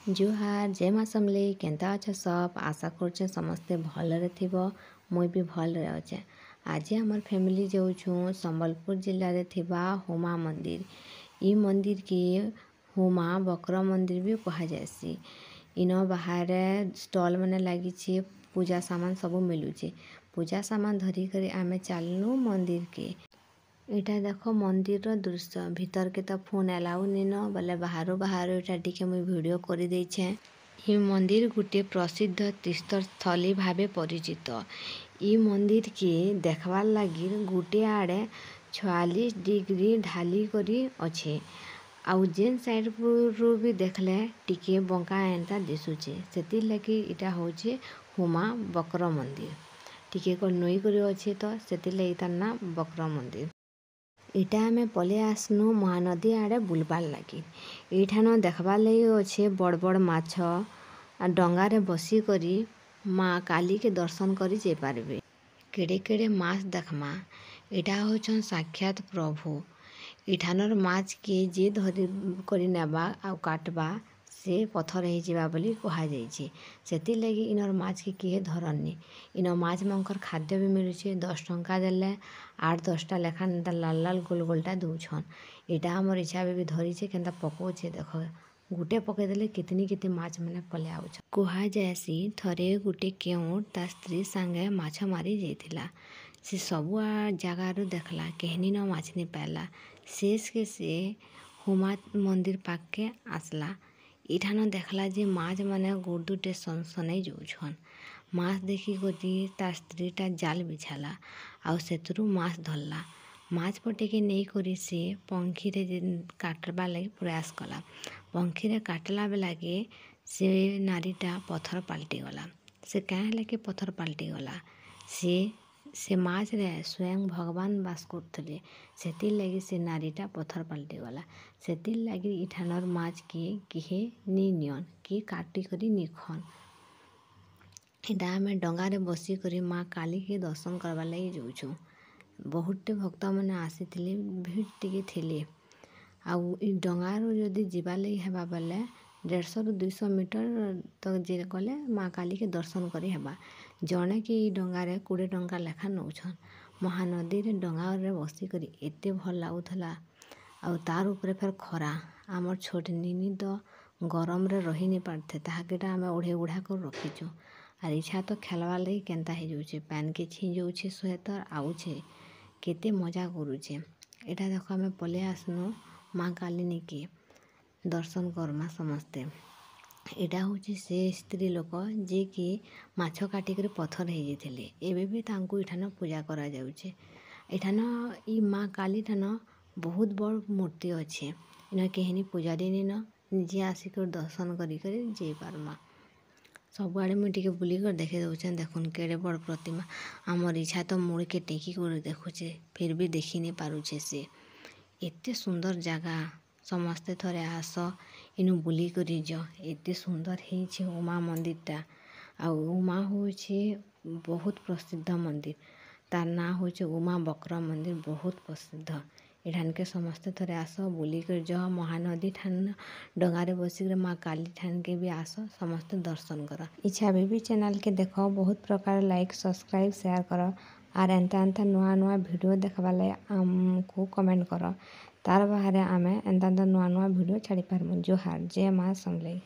जुहार जय माँ समलेई केन्ता अछ सब आशा करछे समस्ते भलरे थिबो मुई भी भलरे अछे। आज आमर फैमिली जाऊँ संबलपुर जिले रे थिबा हुमा मंदिर। ई मंदिर के हुमा बकर मंदिर भी कहा जायसी। इनो बाहर स्टॉल माने लागिछे पूजा सामान सब मिलुछे। पूजा सामान धरी करी आमे चलनु मंदिर के। एटा देखो मंदिर रो दृश्य भीतर के तो फोन अलाउ निन बोले बाहर एटा टिके मुई वीडियो करि देछे। ई मंदिर गुटे प्रसिद्ध तीर्थ स्थली भाबे परिचित। ई मंदिर के देखबार लागी गुटे आड़े 46 डिग्री ढाली करी अच्छे। आउ जेन साइड रू भी देखले टिके बंका एंता दिसुचे सेति लगी इटा होचे हुमा बकर मंदिर। टिके को नई करी अच्छे तो सेति लगी तार ना बकर मंदिर। इटा हमें पले आसनु महानदी आड़े बुलबार लगी। इठान देखबार लगी अच्छे बड़ बड़ माछ आ डंगारे बसी करी माँ काली के दर्शन करी जे पारबे। केड़े केड़े माछ देखमा इटा होचन साक्षात प्रभु। इठानर माछ के जे धरी करी नेबा आ काटबा से पत्थर हो जावा बोली कहा जाइछे। सेति लगी इनर माछ के किए धरनी। इनो माछ मंकर खाद्य भी मिलुछे 10 टंका देले 8-10टा लेखा लाल लाल गोल गोलटा दउछन। इटा हमर इच्छा भी धरिछे केनता पकोछे देखो गुटे पके देले कितनी माछ माने पले आउछ। कहा जायसी थरे गुटे केउट ता स्त्री संगे माछ मारी जाइथिला। से सबु जगारू देखला केहनी न माछ नि पाइला। शेष के से हुमा मंदिर पाक के आसला। इठान देखला जे माछ माने गुर्दुटे सनसनाई जाउछन। माछ देखी गोटी ता स्त्रीटा जाल बिछाला आउ सेतरु माछ धरला। माछ पटेके नहीं करी से पंखी रे काटबा लगी प्रयास कला। पंखी रे काटला बेलाके से नारीटा पत्थर पलटी गला। से काहे लेके पत्थर पलटी गला से माछ रे स्वयं भगवान बास करथले सेति लगी से नारीटा पत्थर पलटी गला। सेति लगी इठानर माछ के किहे नि नियन कि काटी करी नि खन। इटा हमें डंगारे बसी करी माँ काली के दर्शन करवा लगी जाउछु। बहुते भक्त मैंने आसीथिले भीड़ टिके थिले। आउ ई डंगारू जदि जीवा लगी हेबा बोले 150-200 मीटर तक जे गले माँ काली के दर्शन करी हेबा। जणे कि ई डंगारे 20 टंका लेखा नउछन। महानदी रे डंगा रे बसी करी एते भल लाଗୁଥିଲା। आउ तार ऊपर फेर खरा आमर छोट निनी तो गरम रे रही नहीं पारथे ताहाकेटा आमे ओढ़े उढ़ा कर रखीछु। आर इच्छा तो खेलवा लगी केनता हे जाउछे पैन के छी जाउछे स्वेटर आउछे केते मजा करूछे। एटा देखो आमे पले आसनु माँ कालिनी के दर्शन करमा समस्ते। एटा होची से स्त्री लोक जे कि माछ काटी कर पत्थर हे जेथिले एबे भी तांकु इठान पूजा करा जाउछे। इठान ई माँ काली ठान बहुत बड़ मूर्ति अच्छे। इना केहनी पूजारी निन निजे आसिकर दर्शन करी करी जे पारमा। सबुआड़े मुई टिके बुलिकर देखे दउछन देखुन केड़े बड़ प्रतिमा। आमर इच्छा तो मुड़ के टेकी कर देखुछे फिर भी देखी नहीं पारुछे से एते सुंदर जगह। समस्ते थरे आस इनु बुली करी ज एते सुंदर हेछे उमा मंदिरटा। आउ उमा होछे बहुत प्रसिद्ध मंदिर। तार ना होछे उमा बकर मंदिर बहुत प्रसिद्ध। एठान के समस्ते थरे आस बुली कर ज महानदी ठान डंगारे बसी माँ काली ठान के भी आस समस्ते दर्शन कर। इच्छा भी चैनल के देखो बहुत प्रकार लाइक सब्सक्राइब शेयर कर। आर एंता नुआ नुआ वीडियो देखबा लागी आमको कमेंट कर। तार बाहरे आमे एंता नुआ नुआ वीडियो छाड़ी पारमु। जोहार जय माँ समलेई।